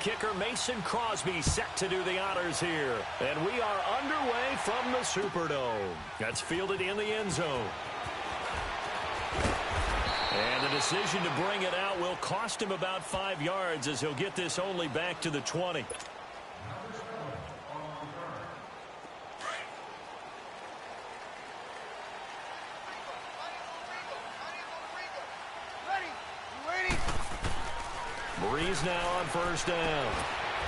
kicker Mason Crosby set to do the honors here. And we are underway from the Superdome. That's fielded in the end zone. And the decision to bring it out will cost him about 5 yards as he'll get this only back to the 20. Breeze now on first down.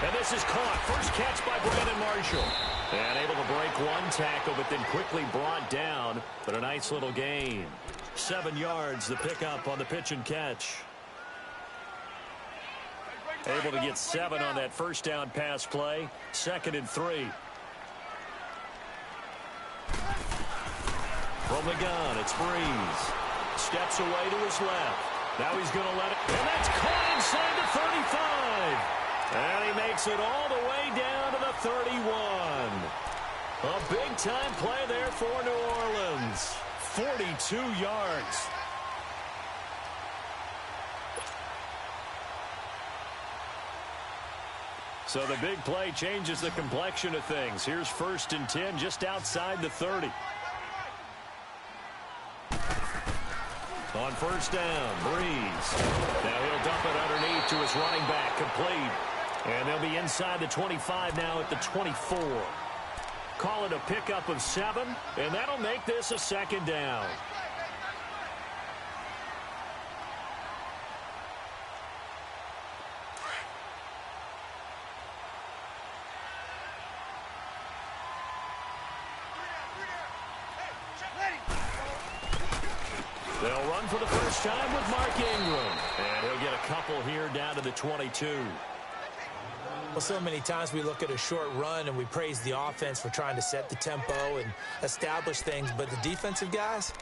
And this is caught. First catch by Brandon Marshall. And able to break one tackle, but then quickly brought down. But a nice little gain. 7 yards, the pickup on the pitch and catch. Able to get 7 on that first down pass play. 2nd and 3. From the gun, it's Breeze. Steps away to his left. Now he's going to let it. And that's caught inside the 35. And he makes it all the way down to the 31. A big-time play there for New Orleans. 42 yards. So the big play changes the complexion of things. Here's 1st and 10 just outside the 30. On first down, Breeze. Now he'll dump it underneath to his running back, complete. And they'll be inside the 25 now at the 24. Call it a pickup of 7, and that'll make this a 2nd down. They'll run for the first time with Mark Ingram. And he'll get a couple here down to the 22. Well, so many times we look at a short run and we praise the offense for trying to set the tempo and establish things. But the defensive guys,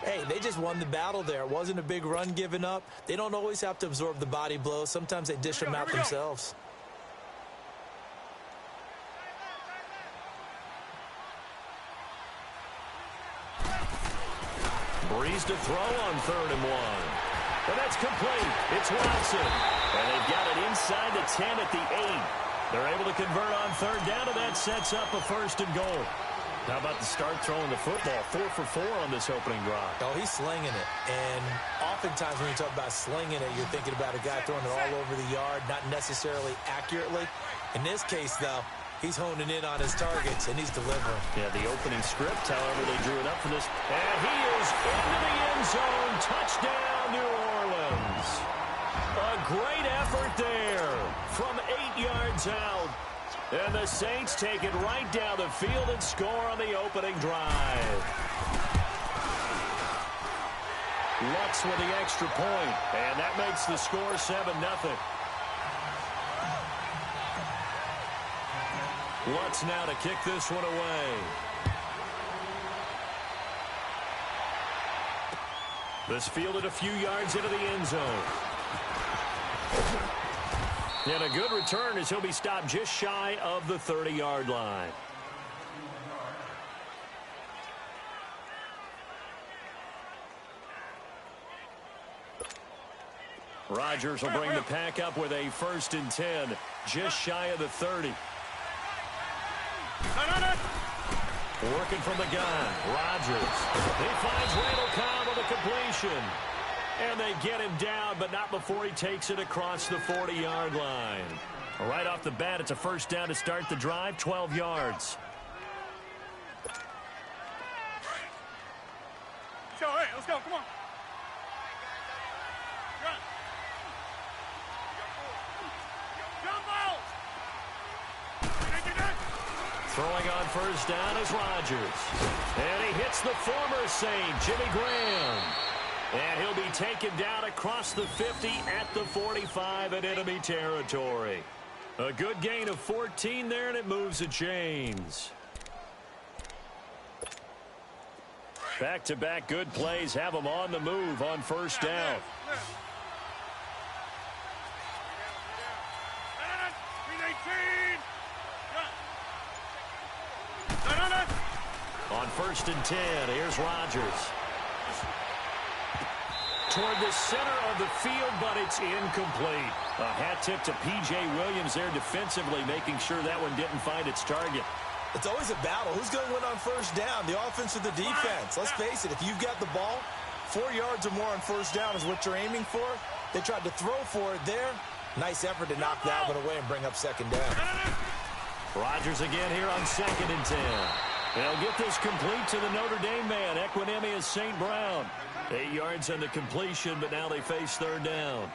hey, they just won the battle there. It wasn't a big run given up. They don't always have to absorb the body blows. Sometimes they dish them out themselves. Breeze to throw on 3rd and 1. And that's complete. It's Watson. And they've got it inside the 10 at the 8. They're able to convert on 3rd down, and that sets up a 1st and goal. How about the start throwing the football? 4 for 4 on this opening drive. Oh, he's slinging it. And oftentimes when you talk about slinging it, you're thinking about a guy throwing it all over the yard, not necessarily accurately. In this case, though, he's honing in on his targets, and he's delivering. Yeah, the opening script, however, they drew it up for this. And he is into the end zone. Touchdown, New Orleans. A great effort there from 8 yards out. And the Saints take it right down the field and score on the opening drive. Lutz with the extra point, and that makes the score 7-0. Lutz now to kick this one away. This fielded a few yards into the end zone. And a good return as he'll be stopped just shy of the 30-yard line. Rodgers will bring the pack up with a 1st and 10, just shy of the 30. Working from the gun, Rodgers. He finds Randall Cobb with a completion. And they get him down, but not before he takes it across the 40-yard line. Right off the bat, it's a 1st down to start the drive, 12 yards. Let's go, come on. Throwing on 1st down is Rodgers. And he hits the former Saint, Jimmy Graham. And he'll be taken down across the 50 at the 45 in enemy territory. A good gain of 14 there, and it moves the chains. Back-to-back good plays have them on the move on 1st down. On 1st and 10, here's Rodgers. toward the center of the field, but it's incomplete. A hat tip to P.J. Williams there defensively, making sure that one didn't find its target. It's always a battle. Who's going to win on first down, the offense or the defense? Let's face it, if you've got the ball, 4 yards or more on first down is what you're aiming for. They tried to throw for it there. Nice effort to knock that one away and bring up second down. Rodgers again here on 2nd and 10. They'll get this complete to the Notre Dame man, Equanimeous St. Brown. 8 yards on the completion, but now they face third down.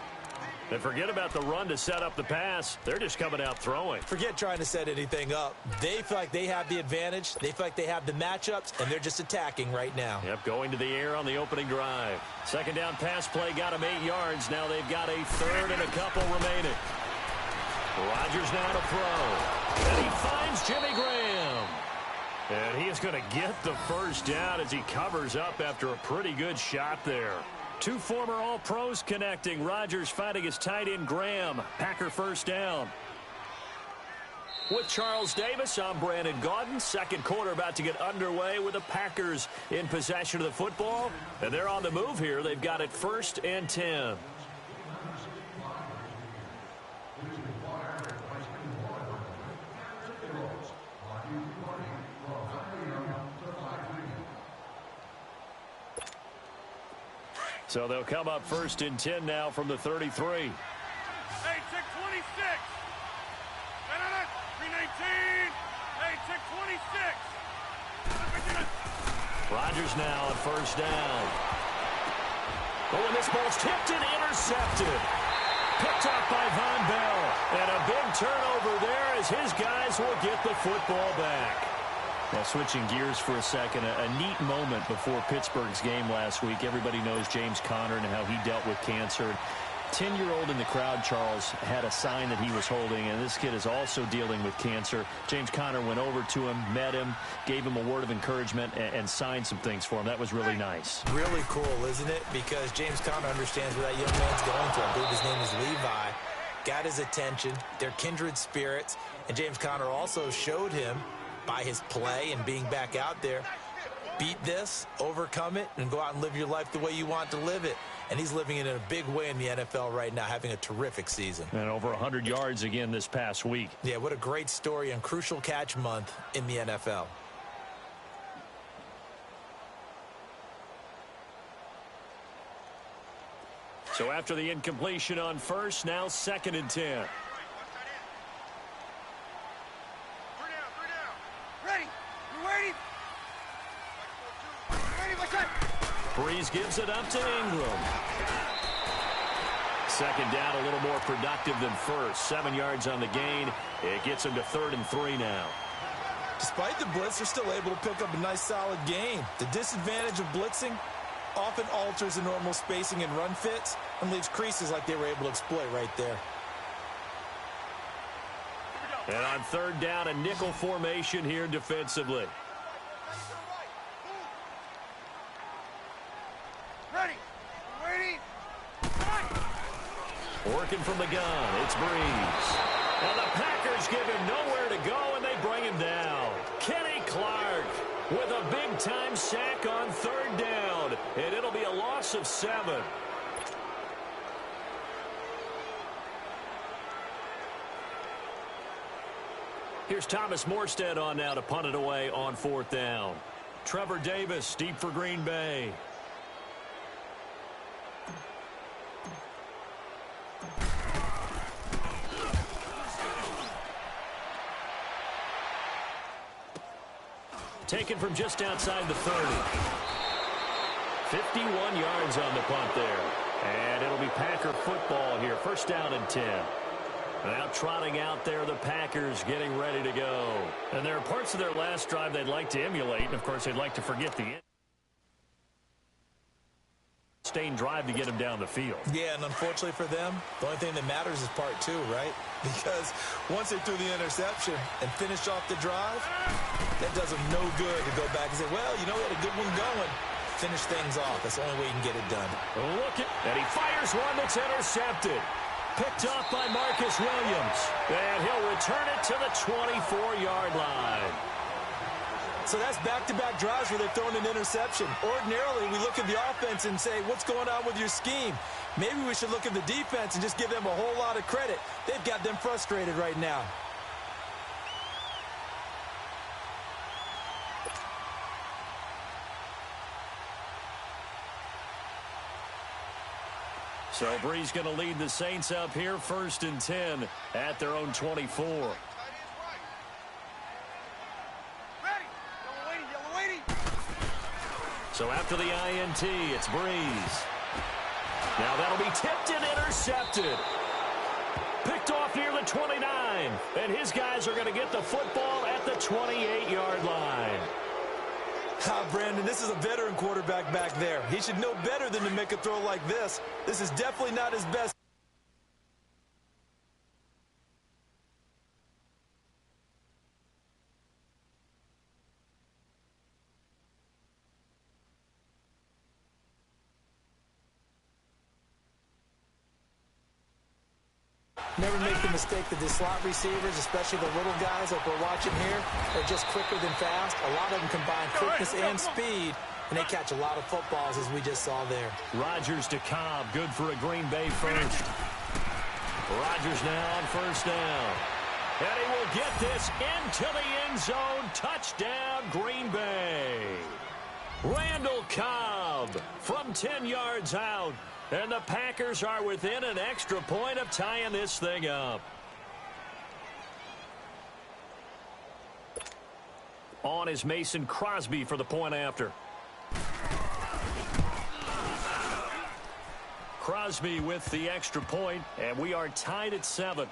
And forget about the run to set up the pass. They're just coming out throwing. Forget trying to set anything up. They feel like they have the advantage. They feel like they have the matchups, and they're just attacking right now. Yep, going to the air on the opening drive. Second down pass play got them 8 yards. Now they've got a third and a couple remaining. Rodgers now to throw. And he finds Jimmy Graham. And he is going to get the first down as he covers up after a pretty good shot there. Two former All-Pros connecting. Rodgers finding his tight end Graham. Packer first down. With Charles Davis, I'm Brandon Gaudin. Second quarter about to get underway with the Packers in possession of the football. And they're on the move here. They've got it 1st and 10. So they'll come up 1st and 10 now from the 33. Hey, check 26. 319. Hey, check 26. Rodgers now on first down. Oh, and this ball's tipped and intercepted. Picked up by Von Bell. And a big turnover there as his guys will get the football back. Well, switching gears for a second, a neat moment before Pittsburgh's game last week. Everybody knows James Conner and how he dealt with cancer. 10-year-old in the crowd, Charles, had a sign that he was holding, and this kid is also dealing with cancer. James Conner went over to him, met him, gave him a word of encouragement, and signed some things for him. That was really nice. Really cool, isn't it? Because James Conner understands what that young man's going through. I believe his name is Levi. Got his attention. They're kindred spirits. And James Conner also showed him, by his play and being back out there, beat this, overcome it, and go out and live your life the way you want to live it. And he's living it in a big way in the NFL right now, having a terrific season. And over 100 yards again this past week. Yeah, what a great story and crucial catch month in the NFL. So after the incompletion on first, now 2nd and 10. Breeze gives it up to Ingram. Second down, a little more productive than first. 7 yards on the gain. It gets him to 3rd and 3 now. Despite the blitz, they're still able to pick up a nice, solid gain. The disadvantage of blitzing often alters the normal spacing and run fits and leaves creases like they were able to exploit right there. And on 3rd down, a nickel formation here defensively. Working from the gun, it's Breeze. And the Packers give him nowhere to go, and they bring him down. Kenny Clark with a big-time sack on 3rd down, and it'll be a loss of 7. Here's Thomas Morstead on now to punt it away on 4th down. Trevor Davis deep for Green Bay. Taken from just outside the 30. 51 yards on the punt there. And it'll be Packer football here. 1st down and 10. Now trotting out there, the Packers getting ready to go. And there are parts of their last drive they'd like to emulate. And, of course, they'd like to forget the sustained drive to get them down the field. Yeah, and unfortunately for them, the only thing that matters is part 2, right? Because once they threw the interception and finished off the drive, that does them no good to go back and say, well, you know, we had a good one going. Finish things off. That's the only way you can get it done. Look at, and he fires one that's intercepted. Picked off by Marcus Williams. And he'll return it to the 24-yard line. So that's back-to-back drives where they've thrown an interception. Ordinarily, we look at the offense and say, what's going on with your scheme? Maybe we should look at the defense and just give them a whole lot of credit. They've got them frustrated right now. So Brees going to lead the Saints up here 1st and 10 at their own 24. So after the INT, it's Brees. Now that'll be tipped and intercepted. Picked off near the 29. And his guys are going to get the football at the 28-yard line. Brandon, this is a veteran quarterback back there. He should know better than to make a throw like this. This is definitely not his best. Never make the mistake that the slot receivers, especially the little guys like we're watching here, are just quicker than fast. A lot of them combine quickness and speed, and they catch a lot of footballs, as we just saw there. Rodgers to Cobb, good for a Green Bay first. Rodgers now on 1st down. And he will get this into the end zone. Touchdown, Green Bay. Randall Cobb from 10 yards out. And the Packers are within an extra point of tying this thing up. On is Mason Crosby for the point after. Crosby with the extra point, and we are tied at 7.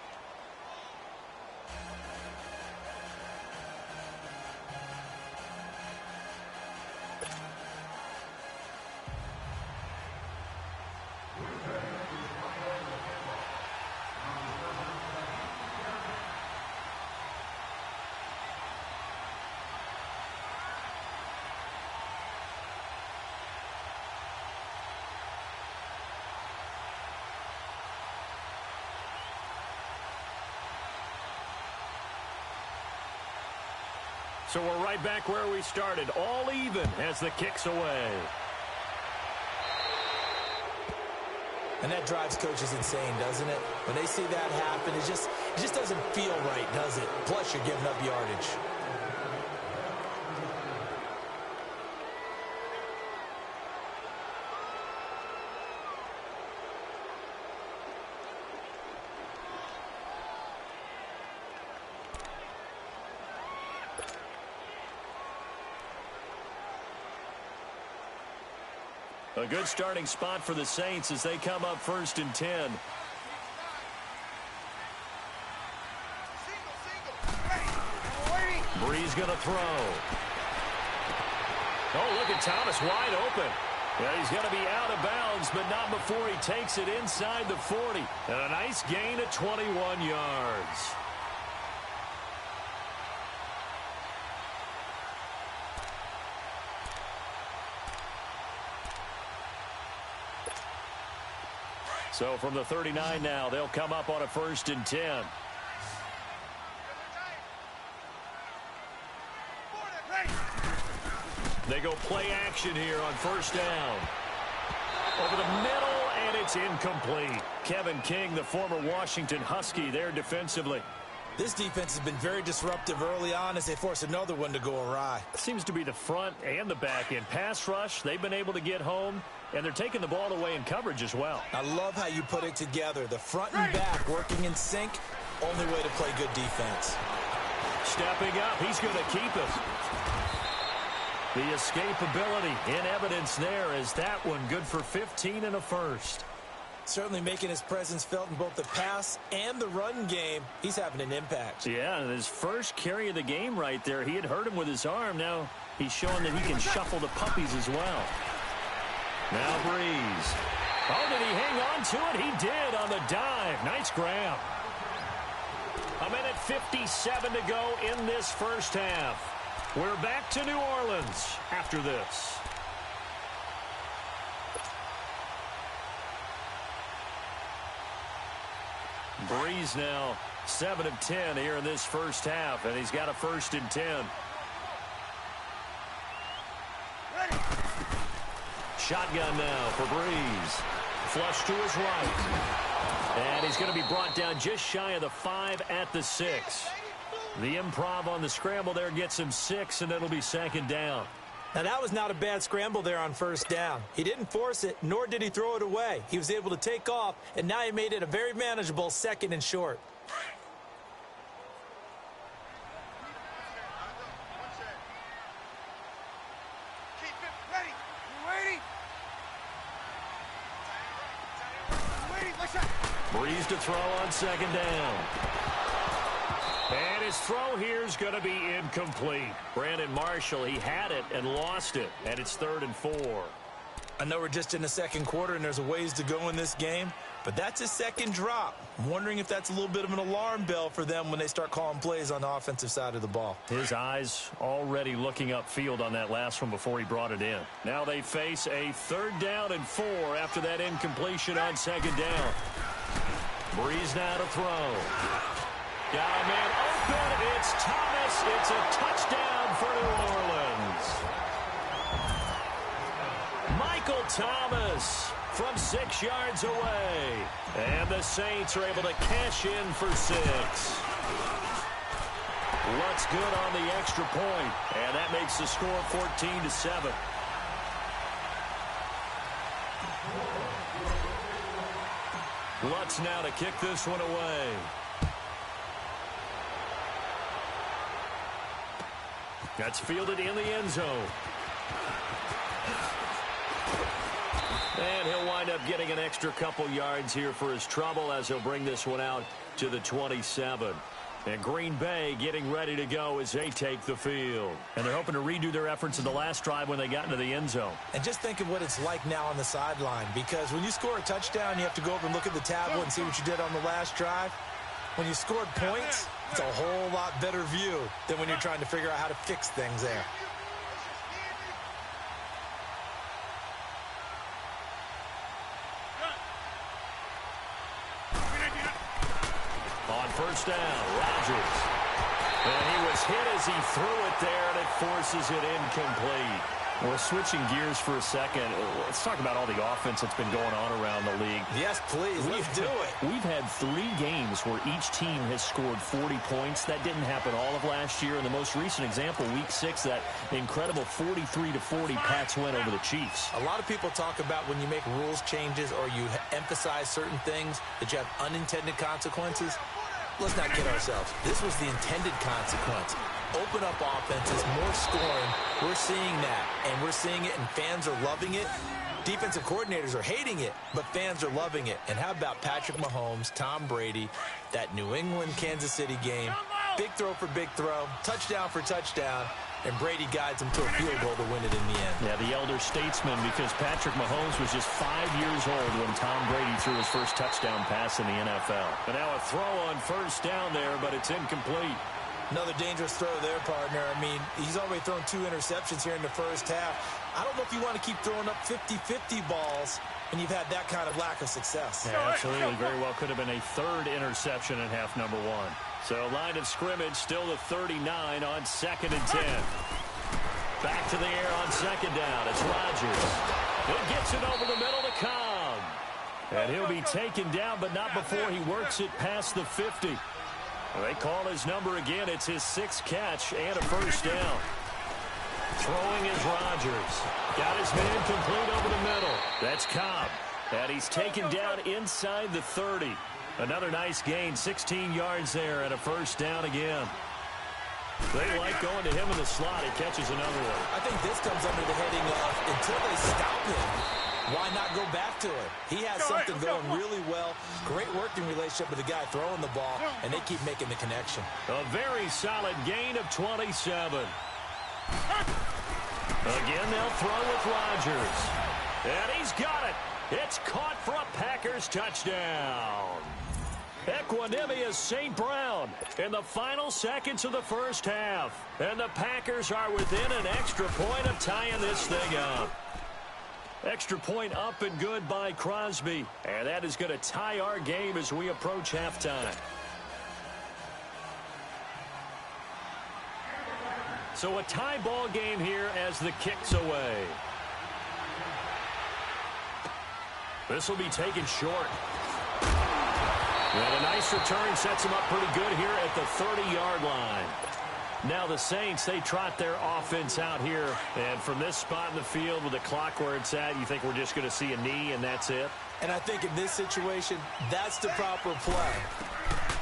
So we're right back where we started, all even as the kick's away. And that drives coaches insane, doesn't it? When they see that happen, it just doesn't feel right, does it? Plus, you're giving up yardage. A good starting spot for the Saints as they come up 1st and 10. Brees going to throw. Oh, look at Thomas wide open. Yeah, he's going to be out of bounds, but not before he takes it inside the 40. And a nice gain of 21 yards. So from the 39 now, they'll come up on a 1st and 10. They go play action here on 1st down. Over the middle, and it's incomplete. Kevin King, the former Washington Husky, there defensively. This defense has been very disruptive early on as they force another one to go awry. Seems to be the front and the back end. Pass rush, they've been able to get home, and they're taking the ball away in coverage as well. I love how you put it together. The front and back working in sync, only way to play good defense. Stepping up, he's going to keep it. The escapability in evidence there as that one good for 15 and a first. Certainly making his presence felt in both the pass and the run game. He's having an impact. Yeah, and his first carry of the game right there, he had hurt him with his arm. Now he's showing that he can shuffle the puppies as well. Now Brees. Oh, did he hang on to it? He did on the dive. Nice grab. 1:57 to go in this first half. We're back to New Orleans after this. Brees now 7 of 10 here in this first half, and he's got a 1st and 10. shotgun now for Breeze. Flush to his right. And he's going to be brought down just shy of the 5 at the 6. The improv on the scramble there gets him 6, and it'll be second down. Now, that was not a bad scramble there on first down. He didn't force it, nor did he throw it away. He was able to take off, and now he made it a very manageable 2nd and short. Breeze to throw on second down. And his throw here is going to be incomplete. Brandon Marshall, he had it and lost it, and it's 3rd and 4. I know we're just in the second quarter and there's a ways to go in this game, but that's his second drop. I'm wondering if that's a little bit of an alarm bell for them when they start calling plays on the offensive side of the ball. His eyes already looking upfield on that last one before he brought it in. Now they face a 3rd down and 4 after that incompletion on second down. Breeze now to throw. Got a man open. It's Thomas. It's a touchdown for New Orleans. Michael Thomas from 6 yards away. And the Saints are able to cash in for 6. Lutz good on the extra point. And that makes the score 14-7. Lutz now to kick this one away. That's fielded in the end zone. And he'll wind up getting an extra couple yards here for his trouble as he'll bring this one out to the 27. And Green Bay getting ready to go as they take the field. And they're hoping to redo their efforts in the last drive when they got into the end zone. And just think of what it's like now on the sideline, because when you score a touchdown, you have to go over and look at the tablet and see what you did on the last drive. When you scored points, it's a whole lot better view than when you're trying to figure out how to fix things there. On first down, Rodgers. And he was hit as he threw it there, and it forces it incomplete. Well, switching gears for a second, let's talk about all the offense that's been going on around the league. Yes, please. Let's do it. We've had 3 games where each team has scored 40 points. That didn't happen all of last year. And the most recent example, Week 6, that incredible 43-40 Pats win over the Chiefs. A lot of people talk about when you make rules changes or you emphasize certain things that you have unintended consequences. Let's not kid ourselves. This was the intended consequence. Open up offenses, more scoring. We're seeing that, and we're seeing it, and fans are loving it. Defensive coordinators are hating it, but fans are loving it. And how about Patrick Mahomes, Tom Brady, that New England-Kansas City game? Big throw for big throw, touchdown for touchdown, and Brady guides him to a field goal to win it in the end. Yeah, the elder statesman, because Patrick Mahomes was just 5 years old when Tom Brady threw his first touchdown pass in the NFL. And now a throw on first down there, but it's incomplete. Another dangerous throw there, partner. I mean, he's already thrown 2 interceptions here in the first half. I don't know if you want to keep throwing up 50-50 balls when you've had that kind of lack of success. Yeah, absolutely. Very well could have been a 3rd interception in half number 1. So line of scrimmage still the 39 on 2nd and 10. Back to the air on second down. It's Rodgers. He gets it over the middle to Cobb. And he'll be taken down, but not before he works it past the 50. They call his number again. It's his 6th catch and a first down. Throwing is Rodgers. Got his man complete over the middle. That's Cobb. And he's taken down inside the 30. Another nice gain, 16 yards there and a first down again. They like going to him in the slot. He catches another one. I think this comes under the heading of until they stop him, why not go back to it? He has something going really well. Great working relationship with the guy throwing the ball, and they keep making the connection. A very solid gain of 27. Again, they'll throw with Rodgers. And he's got it. It's caught for a Packers touchdown. Equanimous St. Brown in the final seconds of the first half. And the Packers are within an extra point of tying this thing up. Extra point up and good by Crosby. And that is going to tie our game as we approach halftime. So a tie ball game here as the kick's away. This will be taken short. And a nice return sets him up pretty good here at the 30-yard line. Now the Saints, they trot their offense out here. And from this spot in the field with the clock where it's at, you think we're just going to see a knee and that's it? And I think in this situation, that's the proper play.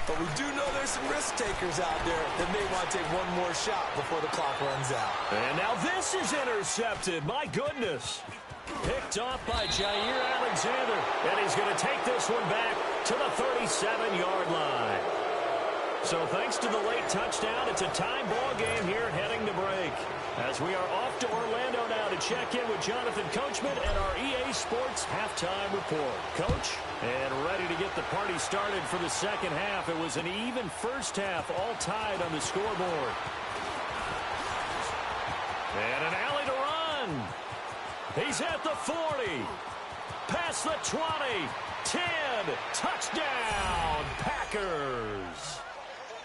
But we do know there's some risk takers out there that may want to take one more shot before the clock runs out. And now this is intercepted. My goodness. Picked off by Jair Alexander. And he's going to take this one back to the 37-yard line. So thanks to the late touchdown, it's a tie ball game here heading to break. As we are off to Orlando now to check in with Jonathan Coachman and our EA Sports halftime report. Coach, and ready to get the party started for the second half. It was an even first half, all tied on the scoreboard. And an alley to run. He's at the 40. Past the 20. 10. Touchdown, Packers.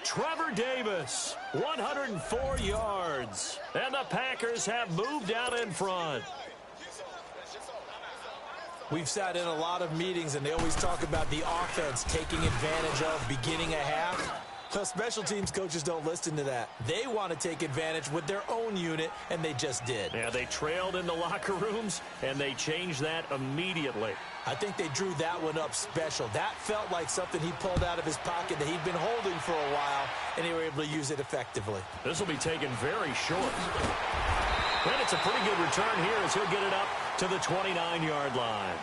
Trevor Davis, 104 yards. And the Packers have moved out in front. We've sat in a lot of meetings, and they always talk about the offense taking advantage of beginning a half. Well, special teams coaches don't listen to that. They want to take advantage with their own unit, and they just did. Yeah, they trailed in the locker rooms, and they changed that immediately. I think they drew that one up special. That felt like something he pulled out of his pocket that he'd been holding for a while, and they were able to use it effectively. This will be taken very short. And it's a pretty good return here as he'll get it up to the 29-yard line.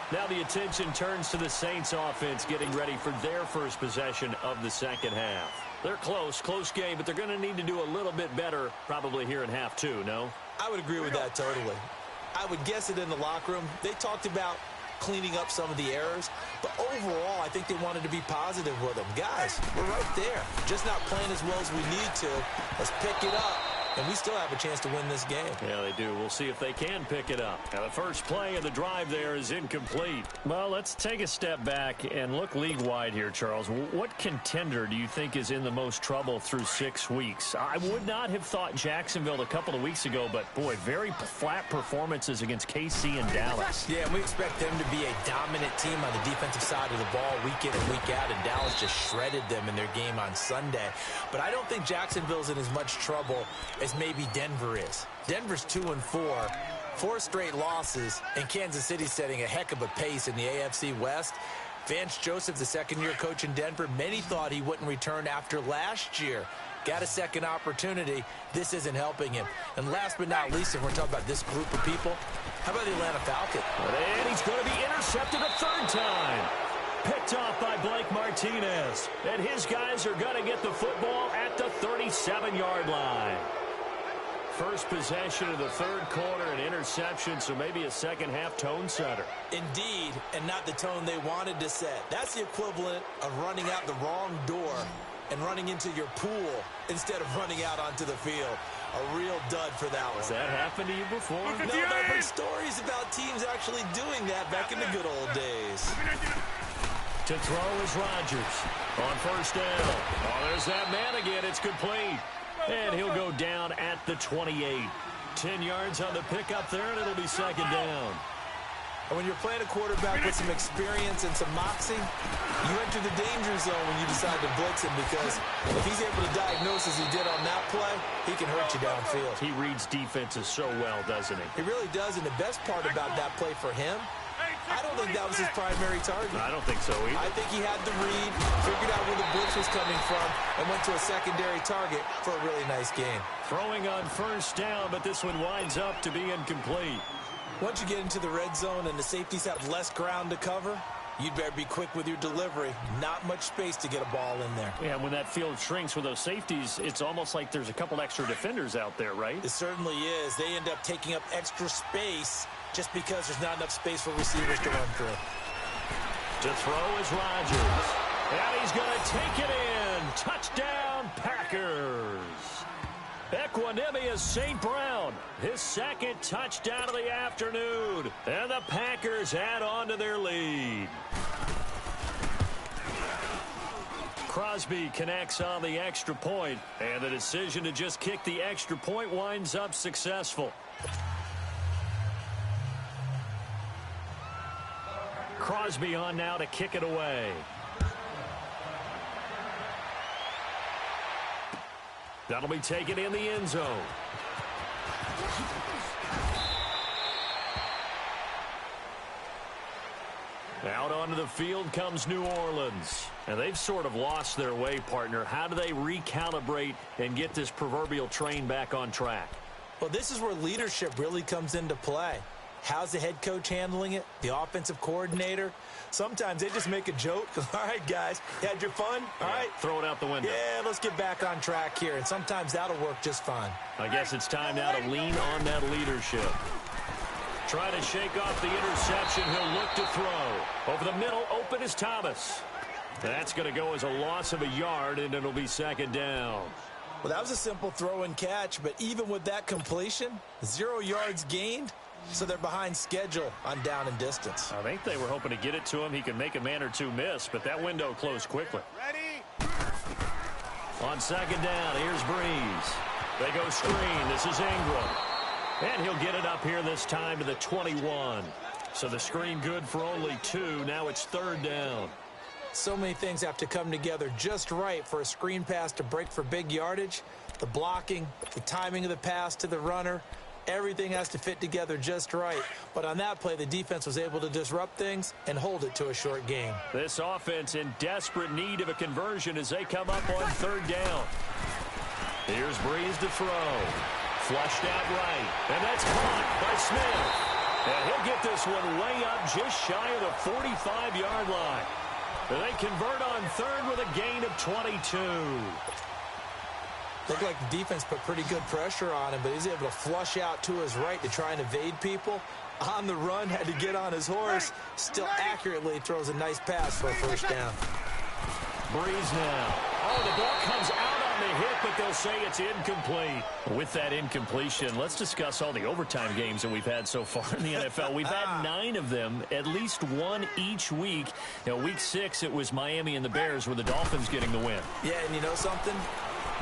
Now the attention turns to the Saints offense getting ready for their first possession of the second half. They're close game, but they're going to need to do a little bit better probably here in half two, no? I would agree with that totally. I would guess it in the locker room. They talked about cleaning up some of the errors, but overall I think they wanted to be positive with them. Guys, we're right there. Just not playing as well as we need to. Let's pick it up. And we still have a chance to win this game. Yeah, they do. We'll see if they can pick it up. Now, the first play of the drive there is incomplete. Well, let's take a step back and look league-wide here, Charles. What contender do you think is in the most trouble through 6 weeks? I would not have thought Jacksonville a couple of weeks ago, but, boy, very flat performances against KC and Dallas. Yeah, and we expect them to be a dominant team on the defensive side of the ball week in and week out, and Dallas just shredded them in their game on Sunday. But I don't think Jacksonville's in as much trouble as maybe Denver is. Denver's 2-4, 4 straight losses, and Kansas City's setting a heck of a pace in the AFC West. Vance Joseph, the second-year coach in Denver, many thought he wouldn't return after last year. Got a second opportunity. This isn't helping him. And last but not least, if we're talking about this group of people, how about the Atlanta Falcons? And he's going to be intercepted a third time. Picked off by Blake Martinez. And his guys are going to get the football at the 37-yard line. First possession of the third quarter, an interception, so maybe a second-half tone setter. Indeed, and not the tone they wanted to set. That's the equivalent of running out the wrong door and running into your pool instead of running out onto the field. A real dud for that one. Has that happened to you before? No, there have been stories about teams actually doing that back in the good old days. To throw is Rodgers on first down. Oh, there's that man again. It's complete. And he'll go down at the 28. 10 yards on the pickup there, and it'll be second down. And when you're playing a quarterback with some experience and some moxie, you enter the danger zone when you decide to blitz him, because if he's able to diagnose as he did on that play, he can hurt you downfield. He reads defenses so well, doesn't he? He really does, and the best part about that play for him, I don't think that was his primary target. I don't think so either. I think he had the read, figured out where the blitz was coming from, and went to a secondary target for a really nice game. Throwing on first down, but this one winds up to be incomplete. Once you get into the red zone and the safeties have less ground to cover, you'd better be quick with your delivery. Not much space to get a ball in there. Yeah, when that field shrinks with those safeties, it's almost like there's a couple extra defenders out there, right? It certainly is. They end up taking up extra space just because there's not enough space for receivers to run through. To throw is Rodgers. And he's going to take it in. Touchdown, Packers. Equanimous St. Brown, his second touchdown of the afternoon. And the Packers add on to their lead. Crosby connects on the extra point, and the decision to just kick the extra point winds up successful. Crosby on now to kick it away. That'll be taken in the end zone. Out onto the field comes New Orleans. And they've sort of lost their way, partner. How do they recalibrate and get this proverbial train back on track? Well, this is where leadership really comes into play. How's the head coach handling it? The offensive coordinator? Sometimes they just make a joke. All right, guys, you had your fun? All right. Throw it out the window. Yeah, let's get back on track here. And sometimes that'll work just fine. I guess it's time now to lean on that leadership. Trying to shake off the interception. He'll look to throw. Over the middle, open is Thomas. That's going to go as a loss of a yard, and it'll be second down. Well, that was a simple throw and catch, but even with that completion, 0 yards gained, so they're behind schedule on down and distance. I think they were hoping to get it to him. He can make a man or two miss, but that window closed quickly. Ready? On second down, here's Breeze. They go screen. This is Ingram. And he'll get it up here this time to the 21. So the screen good for only 2. Now it's third down. So many things have to come together just right for a screen pass to break for big yardage. The blocking, the timing of the pass to the runner, everything has to fit together just right. But on that play, the defense was able to disrupt things and hold it to a short game. This offense in desperate need of a conversion as they come up on third down. Here's Breeze to throw. Flushed out right. And that's caught by Smith. And he'll get this one way up just shy of the 45-yard line. And they convert on third with a gain of 22. Looked like the defense put pretty good pressure on him, but he's able to flush out to his right to try and evade people. On the run, had to get on his horse. Still accurately throws a nice pass for a first down. Breeze now. Oh, the ball comes out on the hit, but they'll say it's incomplete. With that incompletion, let's discuss all the overtime games that we've had so far in the NFL. We've had 9 of them, at least one each week. Week 6, it was Miami and the Bears with the Dolphins getting the win. Yeah, and you know something?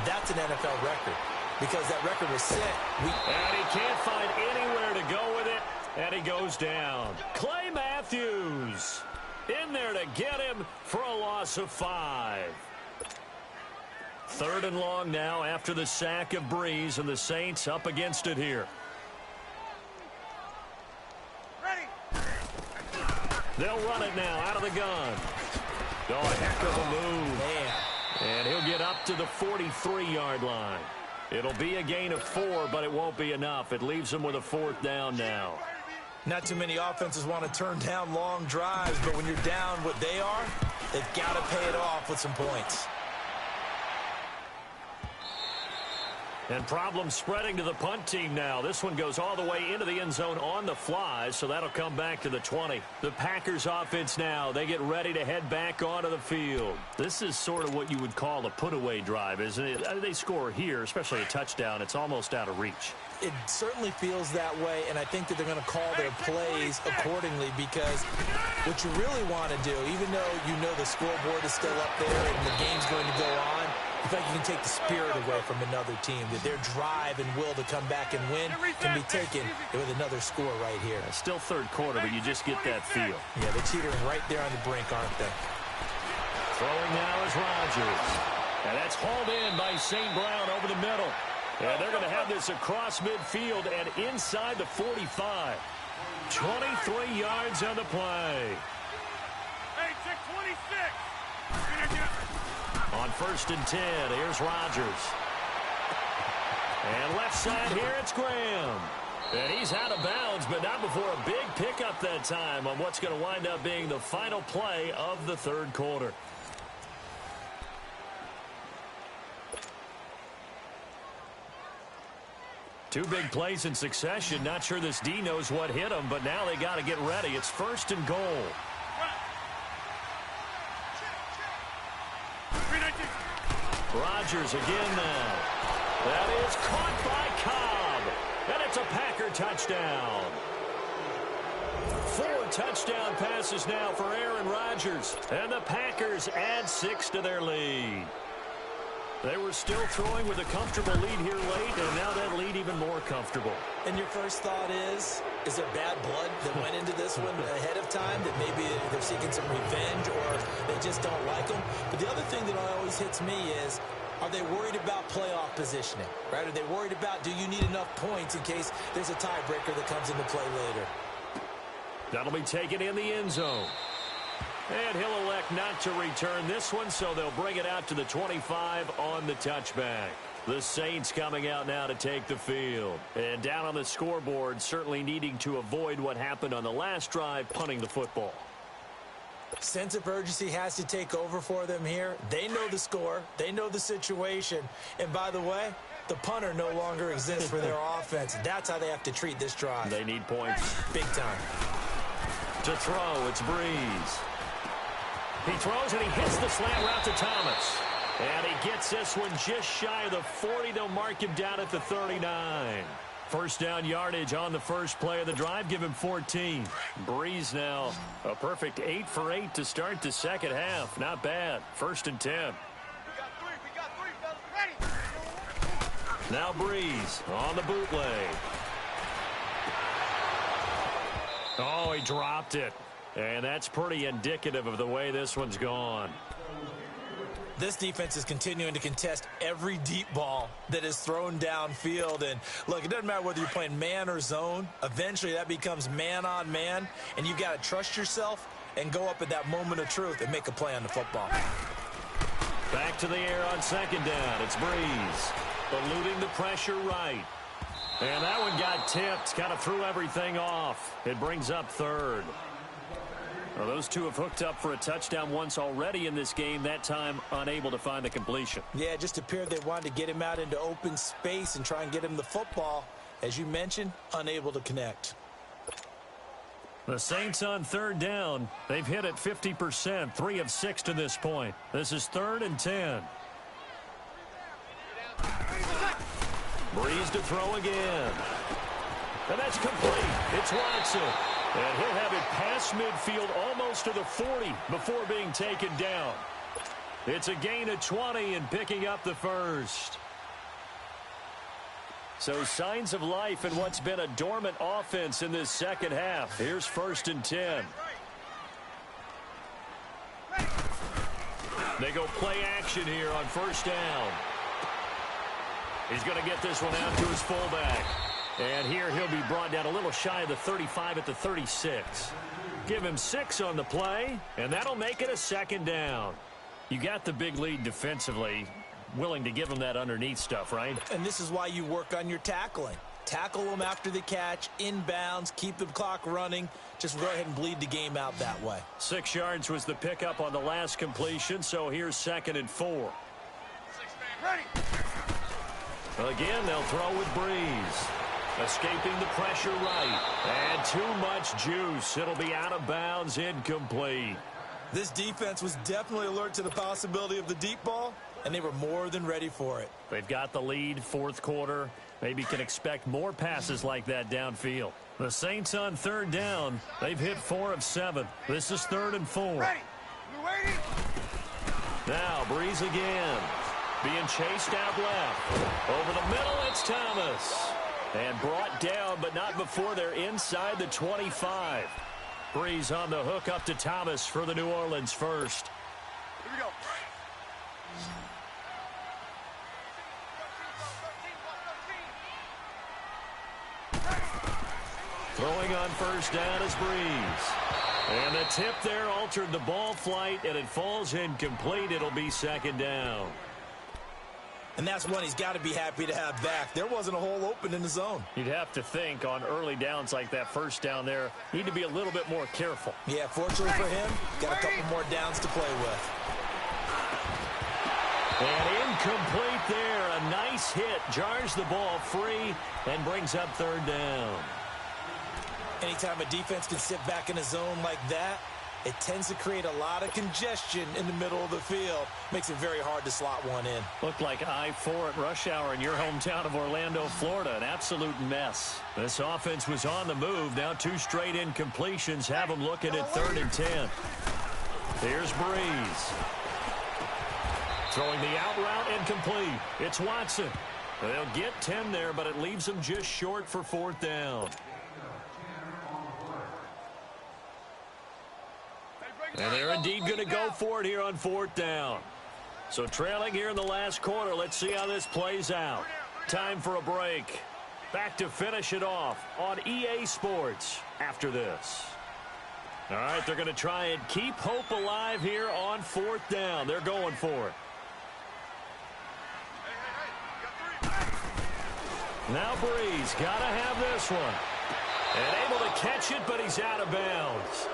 That's an NFL record because that record was set. And he can't find anywhere to go with it, and he goes down. Clay Matthews in there to get him for a loss of 5. Third and long now after the sack of Breeze, and the Saints up against it here. Ready? They'll run it now out of the gun. Oh, a heck of a move. Man. And he'll get up to the 43-yard line. It'll be a gain of 4, but it won't be enough. It leaves them with a 4th down now. Not too many offenses want to turn down long drives, but when you're down what they are, they've got to pay it off with some points. And problems spreading to the punt team now. This one goes all the way into the end zone on the fly, so that'll come back to the 20. The Packers offense now, they get ready to head back onto the field. This is sort of what you would call a put-away drive, isn't it? They score here, especially a touchdown. It's almost out of reach. It certainly feels that way, and I think that they're going to call their plays accordingly because what you really want to do, even though you know the scoreboard is still up there and the game's going to go on, I feel like you can take the spirit away from another team, that their drive and will to come back and win can be taken with another score right here. Still third quarter, but you just get that feel. Yeah, they're teetering right there on the brink, aren't they? Throwing now is Rodgers. And that's hauled in by St. Brown over the middle. And they're going to have this across midfield and inside the 45. 23 yards on the play. Hey, check 26. On 1st and 10, here's Rodgers. And left side here, it's Graham. And he's out of bounds, but not before a big pickup that time on what's going to wind up being the final play of the third quarter. Two big plays in succession. Not sure this D knows what hit him, but now they got to get ready. It's 1st and goal. Rodgers again now. That is caught by Cobb. And it's a Packer touchdown. 4 touchdown passes now for Aaron Rodgers. And the Packers add 6 to their lead. They were still throwing with a comfortable lead here late, and now that lead even more comfortable. And your first thought is there bad blood that went into this one ahead of time, that maybe they're seeking some revenge or they just don't like them? But the other thing that always hits me is, are they worried about playoff positioning, right? Are they worried about, do you need enough points in case there's a tiebreaker that comes into play later? That'll be taken in the end zone. And he'll elect not to return this one, so they'll bring it out to the 25 on the touchback. The Saints coming out now to take the field. And down on the scoreboard, certainly needing to avoid what happened on the last drive, punting the football. Sense of urgency has to take over for them here. They know the score. They know the situation. And by the way, the punter no longer exists for their offense. That's how they have to treat this drive. They need points. Big time. To throw, it's Breeze. He throws and he hits the slant route to Thomas. And he gets this one just shy of the 40. They'll mark him down at the 39. First down yardage on the first play of the drive. Give him 14. Breeze now a perfect 8 for 8 to start the second half. Not bad. First and 10. We got three, fellas. Ready. Now Breeze on the bootleg. Oh, he dropped it. And that's pretty indicative of the way this one's gone. This defense is continuing to contest every deep ball that is thrown downfield. And look, it doesn't matter whether you're playing man or zone. Eventually that becomes man on man. And you've got to trust yourself and go up at that moment of truth and make a play on the football. Back to the air on second down. It's Breeze. Eluding the pressure right. And that one got tipped. Kind of threw everything off. It brings up third. Well, those two have hooked up for a touchdown once already in this game, that time unable to find the completion. Yeah, it just appeared they wanted to get him out into open space and try and get him the football. As you mentioned, unable to connect. The Saints on third down. They've hit it 50%, 3 of 6 to this point. This is 3rd and 10. Breeze to throw again. And that's complete. It's Watson. And he'll have it past midfield almost to the 40 before being taken down. It's a gain of 20 and picking up the first. So signs of life in what's been a dormant offense in this second half. Here's 1st and 10. They go play action here on first down. He's going to get this one out to his fullback. And here he'll be brought down a little shy of the 35 at the 36. Give him 6 on the play, and that'll make it a 2nd down. You got the big lead defensively, willing to give him that underneath stuff, right? And this is why you work on your tackling. Tackle them after the catch, inbounds, keep the clock running. Just go ahead and bleed the game out that way. 6 yards was the pickup on the last completion, so here's 2nd and 4. Ready. Again, they'll throw with Breeze. Escaping the pressure right. And too much juice. It'll be out of bounds, incomplete. This defense was definitely alert to the possibility of the deep ball, and they were more than ready for it. They've got the lead, 4th quarter. Maybe can expect more passes like that downfield. The Saints on 3rd down. They've hit 4 of 7. This is 3rd and 4. Ready. We waiting. Now Breeze again. Being chased out left. Over the middle, it's Thomas. And brought down, but not before they're inside the 25. Breeze on the hook up to Thomas for the New Orleans first. Here we go. Throwing on first down is Breeze. And the tip there altered the ball flight, and it falls incomplete. It'll be 2nd down. And that's one he's got to be happy to have back. There wasn't a hole open in the zone. You'd have to think on early downs like that first down there, need to be a little bit more careful. Yeah, fortunately for him, got a couple more downs to play with. And incomplete there. A nice hit. Jars the ball free and brings up 3rd down. Anytime a defense can sit back in a zone like that, it tends to create a lot of congestion in the middle of the field. Makes it very hard to slot one in. Looked like I-4 at rush hour in your hometown of Orlando, Florida. An absolute mess. This offense was on the move. Now 2 straight incompletions have them looking at 3rd and 10. Here's Breeze. Throwing the out route incomplete. It's Watson. They'll get 10 there, but it leaves them just short for 4th down. And they're indeed going to go for it here on 4th down. So trailing here in the last quarter. Let's see how this plays out. Time for a break. Back to finish it off on EA Sports after this. All right, they're going to try and keep hope alive here on 4th down. They're going for it. Now Breeze got to have this one. And able to catch it, but he's out of bounds.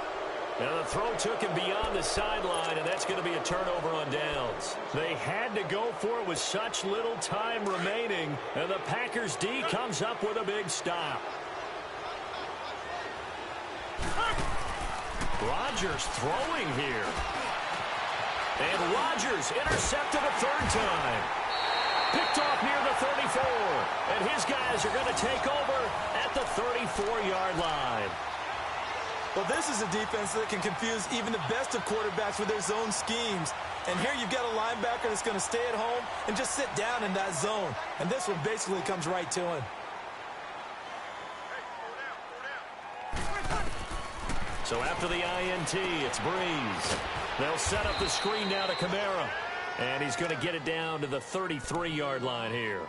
Now the throw took him beyond the sideline, and that's going to be a turnover on downs. They had to go for it with such little time remaining, and the Packers D comes up with a big stop. Rodgers throwing here. And Rodgers intercepted a 3rd time. Picked off near the 34. And his guys are going to take over at the 34-yard line. Well, this is a defense that can confuse even the best of quarterbacks with their zone schemes. And here you've got a linebacker that's going to stay at home and just sit down in that zone. And this one basically comes right to him. So after the INT, it's Breeze. They'll set up the screen now to Kamara. And he's going to get it down to the 33-yard line here.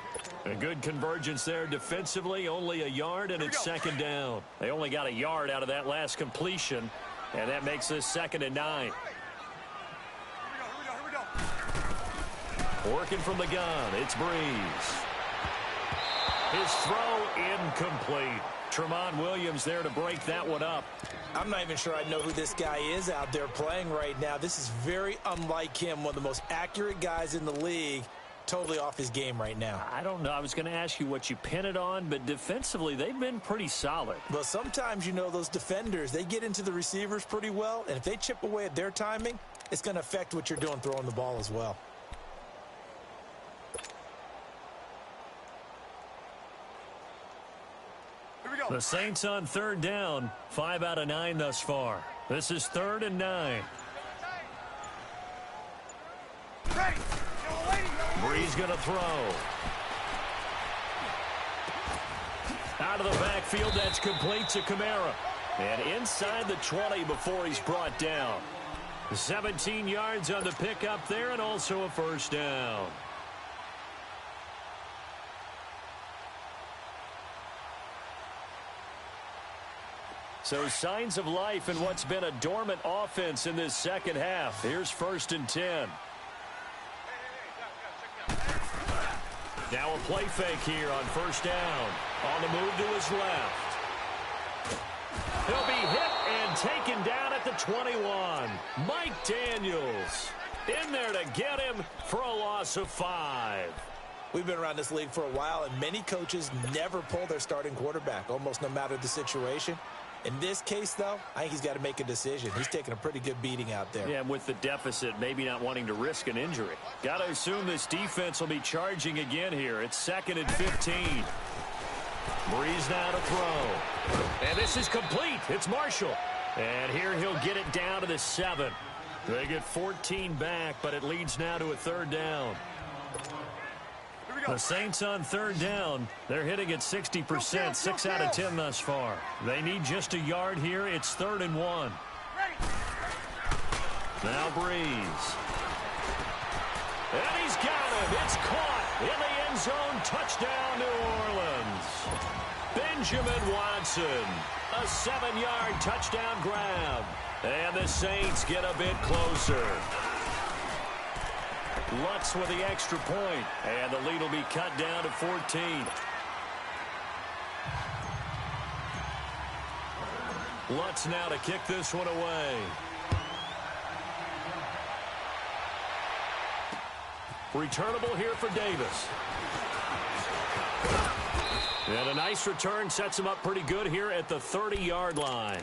A good convergence there defensively, only a yard, and it's 2nd down. They only got a yard out of that last completion, and that makes this 2nd and 9. Here we go. Working from the gun, it's Breeze. His throw incomplete. Tramon Williams there to break that one up. I'm not even sure I know who this guy is out there playing right now. This is very unlike him, one of the most accurate guys in the league. Totally off his game right now. I don't know. I was going to ask you what you pin it on, but defensively, they've been pretty solid. Well, sometimes, you know, those defenders, they get into the receivers pretty well, and if they chip away at their timing, it's going to affect what you're doing throwing the ball as well. The Saints on 3rd down, 5 out of 9 thus far. This is 3rd and 9. Ready. Breeze going to throw. Out of the backfield, that's complete to Kamara. And inside the 20 before he's brought down. 17 yards on the pickup there, and also a 1st down. So signs of life in what's been a dormant offense in this 2nd half. Here's 1st and 10. Now a play fake here on 1st down. On the move to his left. He'll be hit and taken down at the 21. Mike Daniels in there to get him for a loss of 5. We've been around this league for a while, and many coaches never pull their starting quarterback, almost no matter the situation. In this case, though, I think he's got to make a decision. He's taking a pretty good beating out there. Yeah, and with the deficit, maybe not wanting to risk an injury. Got to assume this defense will be charging again here. It's 2nd and 15. Breeze now to throw. And this is complete. It's Marshall. And here he'll get it down to the 7. They get 14 back, but it leads now to a 3rd down. The Saints on 3rd down. They're hitting at 60%, 6 out of 10 thus far. They need just a yard here. It's 3rd and 1. Now Breeze. And he's got him. It's caught in the end zone. Touchdown, New Orleans. Benjamin Watson. A 7-yard touchdown grab. And the Saints get a bit closer. Lutz with the extra point, and the lead will be cut down to 14. Lutz now to kick this one away. Returnable here for Davis. And a nice return sets him up pretty good here at the 30-yard line.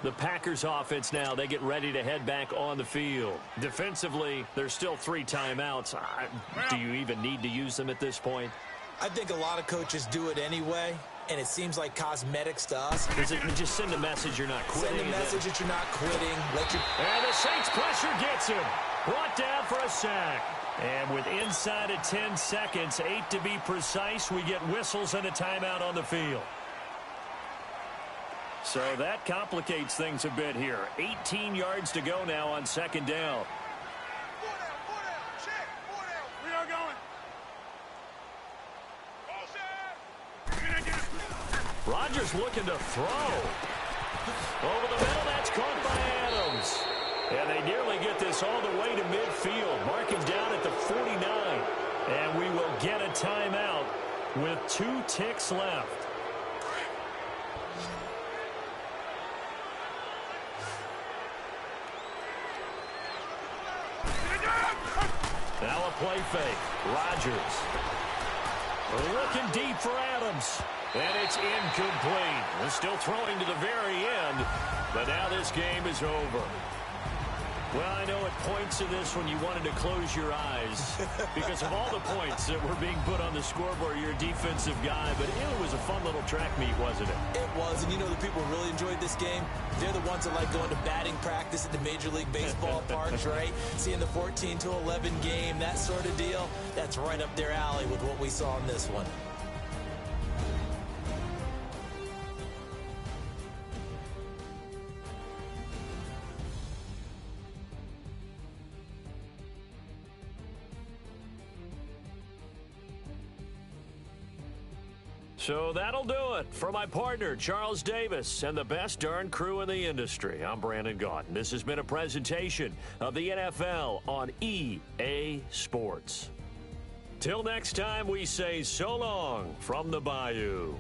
The Packers offense now, they get ready to head back on the field. Defensively, there's still 3 timeouts. Do you even need to use them at this point? I think a lot of coaches do it anyway, and it seems like cosmetics to us. Is it just send a message you're not quitting? Send a message that you're not quitting. And the Saints pressure gets him. Brought down for a sack. And with inside of 10 seconds, 8 to be precise, we get whistles and a timeout on the field. So that complicates things a bit here. 18 yards to go now on second down. Rodgers looking to throw. Over the middle, that's caught by Adams. And they nearly get this all the way to midfield. Marking down at the 49. And we will get a timeout with 2 ticks left. Now a play fake. Rodgers. Looking deep for Adams. And it's incomplete. They're still throwing to the very end. But now this game is over. Well, I know at points in this when you wanted to close your eyes because of all the points that were being put on the scoreboard. You're a defensive guy, but it was a fun little track meet, wasn't it? It was, and you know the people who really enjoyed this game? They're the ones that like going to batting practice at the Major League Baseball parks, right? Seeing the 14-11 game, that sort of deal. That's right up their alley with what we saw in this one. So that'll do it for my partner, Charles Davis, and the best darn crew in the industry. I'm Brandon Gaudin. This has been a presentation of the NFL on EA Sports. Till next time, we say so long from the Bayou.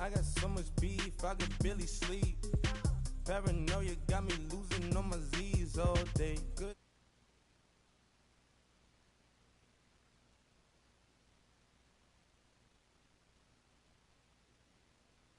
I got so much beef, I could barely sleep. Paranoia got me losing on my Z's all day. Good.